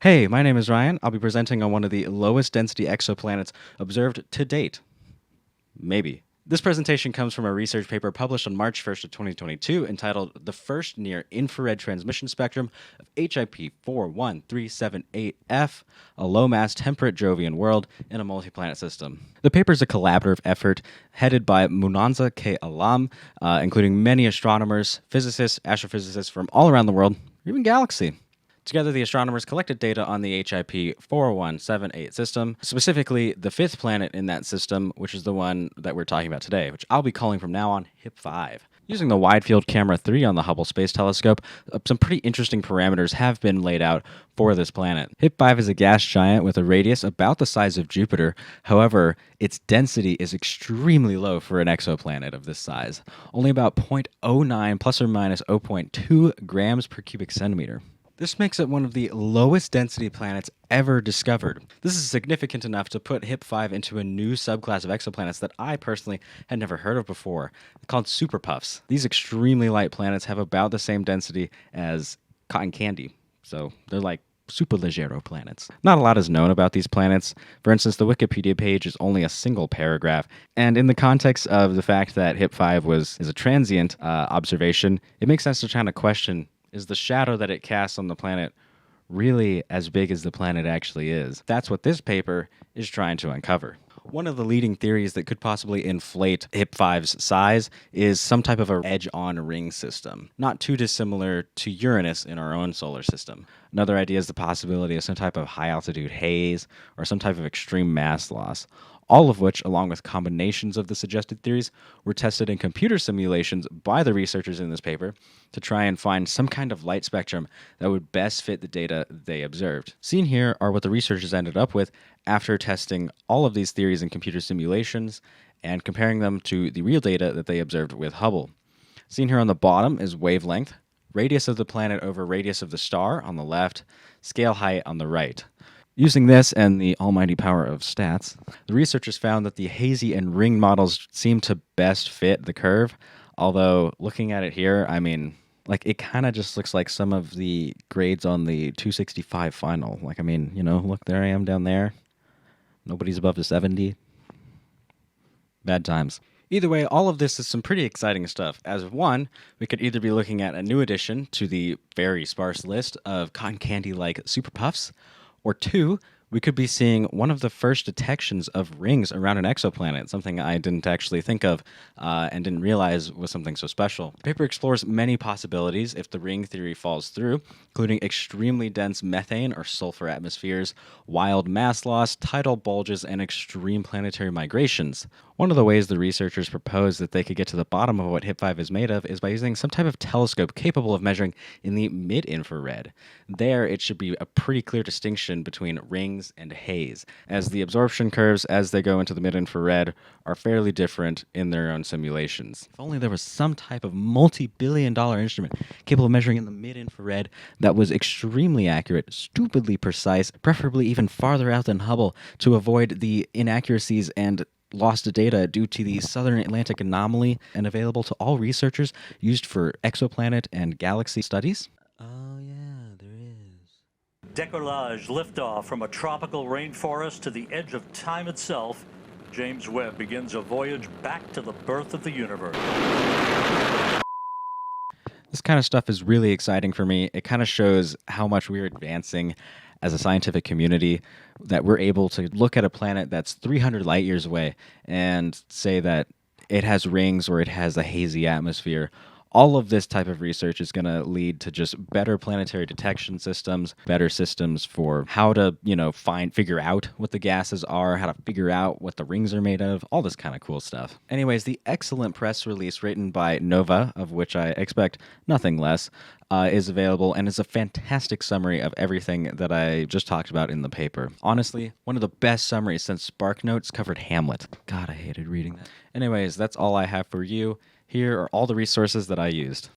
Hey, my name is Ryan. I'll be presenting on one of the lowest density exoplanets observed to date. Maybe. This presentation comes from a research paper published on March 1st of 2022 entitled The First Near Infrared Transmission Spectrum of HIP 41378F, a low-mass temperate Jovian world in a multi-planet system. The paper is a collaborative effort headed by Munanza K. Alam, including many astronomers, physicists, astrophysicists from all around the world, or even galaxy. Together, the astronomers collected data on the HIP 41778 system, specifically the fifth planet in that system, which is the one that we're talking about today, which I'll be calling from now on HIP 5. Using the Wide Field Camera 3 on the Hubble Space Telescope, some pretty interesting parameters have been laid out for this planet. HIP 5 is a gas giant with a radius about the size of Jupiter. However, its density is extremely low for an exoplanet of this size, only about 0.09 plus or minus zero point 0.2 grams per cubic centimeter. This makes it one of the lowest density planets ever discovered. This is significant enough to put HIP 5 into a new subclass of exoplanets that I personally had never heard of before, called super puffs. These extremely light planets have about the same density as cotton candy, so they're like superleggero planets. Not a lot is known about these planets. For instance, the Wikipedia page is only a single paragraph, and in the context of the fact that HIP 5 is a transient observation, it makes sense to kind of question, is the shadow that it casts on the planet really as big as the planet actually is? That's what this paper is trying to uncover. One of the leading theories that could possibly inflate HIP 5's size is some type of a edge-on ring system, not too dissimilar to Uranus in our own solar system. Another idea is the possibility of some type of high-altitude haze or some type of extreme mass loss. All of which, along with combinations of the suggested theories, were tested in computer simulations by the researchers in this paper to try and find some kind of light spectrum that would best fit the data they observed. Seen here are what the researchers ended up with after testing all of these theories in computer simulations and comparing them to the real data that they observed with Hubble. Seen here on the bottom is wavelength, radius of the planet over radius of the star on the left, scale height on the right. Using this and the almighty power of stats, the researchers found that the hazy and ring models seem to best fit the curve, although looking at it here, I mean, like, it kind of just looks like some of the grades on the 265 final. Like, I mean, you know, look, there I am down there. Nobody's above the 70. Bad times. Either way, all of this is some pretty exciting stuff. As of one, we could either be looking at a new addition to the very sparse list of cotton candy-like super puffs, or two, we could be seeing one of the first detections of rings around an exoplanet, something I didn't actually think of and didn't realize was something so special. The paper explores many possibilities if the ring theory falls through, including extremely dense methane or sulfur atmospheres, wild mass loss, tidal bulges, and extreme planetary migrations. One of the ways the researchers propose that they could get to the bottom of what HIP 5 is made of is by using some type of telescope capable of measuring in the mid-infrared. There, it should be a pretty clear distinction between rings and haze, as the absorption curves as they go into the mid-infrared are fairly different in their own simulations. If only there was some type of multi-billion-dollar instrument capable of measuring in the mid-infrared that was extremely accurate, stupidly precise, preferably even farther out than Hubble, to avoid the inaccuracies and lost data due to the Southern Atlantic anomaly, and available to all researchers, used for exoplanet and galaxy studies. Oh yeah, there is. Decollage liftoff from a tropical rainforest to the edge of time itself. James Webb begins a voyage back to the birth of the universe. This kind of stuff is really exciting for me. It kind of shows how much we're advancing as a scientific community, that we're able to look at a planet that's 300 light years away and say that it has rings or it has a hazy atmosphere. All of this type of research is going to lead to just better planetary detection systems, better systems for how to, figure out what the gases are, how to figure out what the rings are made of, all this kind of cool stuff. Anyways, the excellent press release written by Nova, of which I expect nothing less, is available, and is a fantastic summary of everything that I just talked about in the paper. Honestly, one of the best summaries since SparkNotes covered Hamlet. God, I hated reading that. Anyways, that's all I have for you. Here are all the resources that I used.